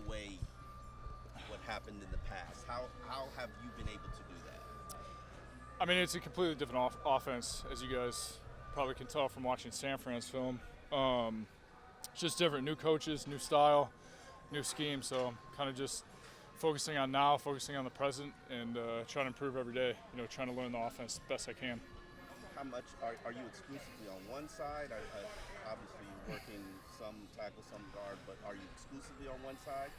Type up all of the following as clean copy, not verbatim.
away what happened in the past? How have you been able to do that? I mean, it's a completely different offense, as you guys probably can tell from watching San Fran's film. It's just different, new coaches, new style, new scheme. So kind of just focusing on now, focusing on the present, and trying to improve every day. Trying to learn the offense best I can. How much are you exclusively on one side? Obviously, you're working some tackle, some guard, but are you exclusively on one side?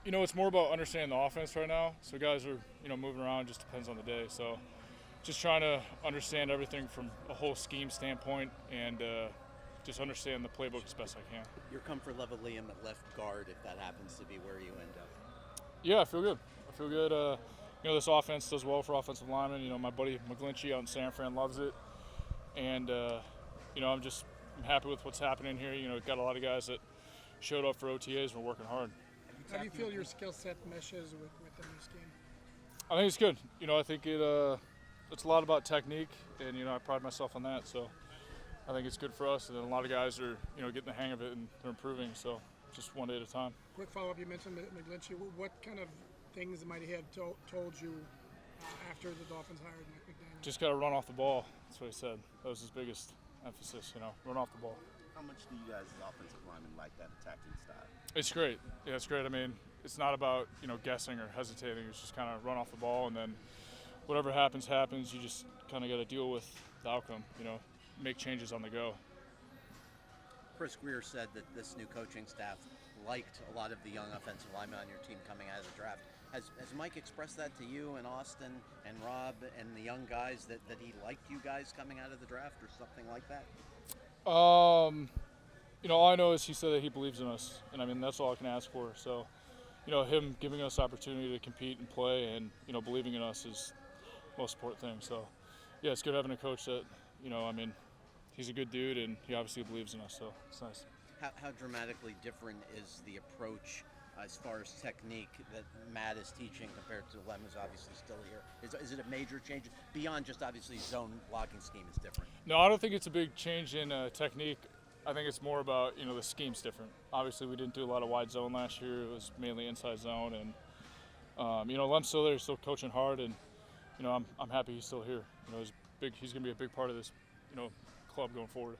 It's more about understanding the offense right now. So guys are, moving around. Just depends on the day. So just trying to understand everything from a whole scheme standpoint and just understand the playbook as best I can. Your comfort level, Liam, at left guard, if that happens to be where you end up? Yeah, I feel good. This offense does well for offensive linemen. My buddy McGlinchey out in San Fran loves it. And, I'm happy with what's happening here. Got a lot of guys that showed up for OTAs and we're working hard. How do you feel your skill set meshes with the new scheme? I think it's good. I think it's a lot about technique, and, I pride myself on that. So I think it's good for us. And then a lot of guys are, getting the hang of it and they're improving. So just one day at a time. Quick follow-up, you mentioned McGlinchey. What kind of things might he have told you after the Dolphins hired McDaniel? Just got to run off the ball. That's what he said. That was his biggest emphasis, run off the ball. How much do you guys as offensive linemen like that attacking style? It's great. Yeah, it's great. I mean, it's not about, guessing or hesitating. It's just kind of run off the ball, and then whatever happens. You just kind of got to deal with the outcome, make changes on the go. Chris Greer said that this new coaching staff liked a lot of the young offensive linemen on your team coming out of the draft. Has Mike expressed that to you and Austin and Rob and the young guys that he liked you guys coming out of the draft or something like that? All I know is he said that he believes in us, and I mean that's all I can ask for. So, him giving us opportunity to compete and play, and believing in us is the most important thing. So, yeah, it's good having a coach that he's a good dude, and he obviously believes in us. So it's nice. How dramatically different is the approach as far as technique that Matt is teaching compared to Lem, who's obviously still here? Is it a major change beyond just obviously zone blocking scheme is different? No, I don't think it's a big change in technique. I think it's more about the scheme's different. Obviously, we didn't do a lot of wide zone last year. It was mainly inside zone, and Lem's still there, he's still coaching hard, and I'm happy he's still here. He's going to be a big part of this club going forward.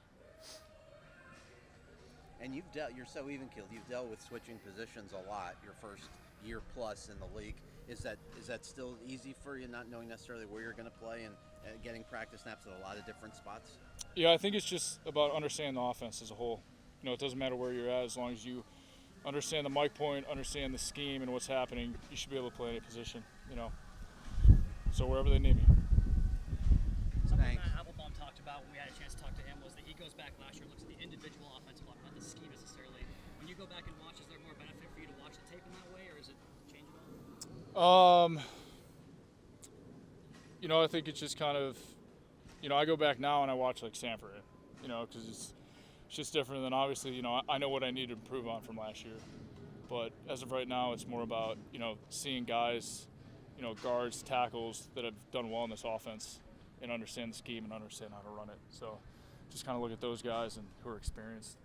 And you're so even-keeled. You've dealt with switching positions a lot your first year plus in the league. Is that still easy for you, not knowing necessarily where you're going to play and getting practice snaps at a lot of different spots? Yeah, I think it's just about understanding the offense as a whole. It doesn't matter where you're at, as long as you understand the mic point, understand the scheme and what's happening, you should be able to play any position, So wherever they need me. Thanks. Matt Applebaum talked about when we had a chance to talk to him was that he goes back last year and looks at the individual offensive line, not the scheme necessarily. When you go back and watch, is there more benefit for you to watch the tape in that way, or is it change at all? I think it's just kind of, I go back now and I watch like Sanford, because it's just different than obviously, I know what I need to improve on from last year. But as of right now, it's more about, seeing guys, guards, tackles that have done well in this offense and understand the scheme and understand how to run it. So just kind of look at those guys and who are experienced.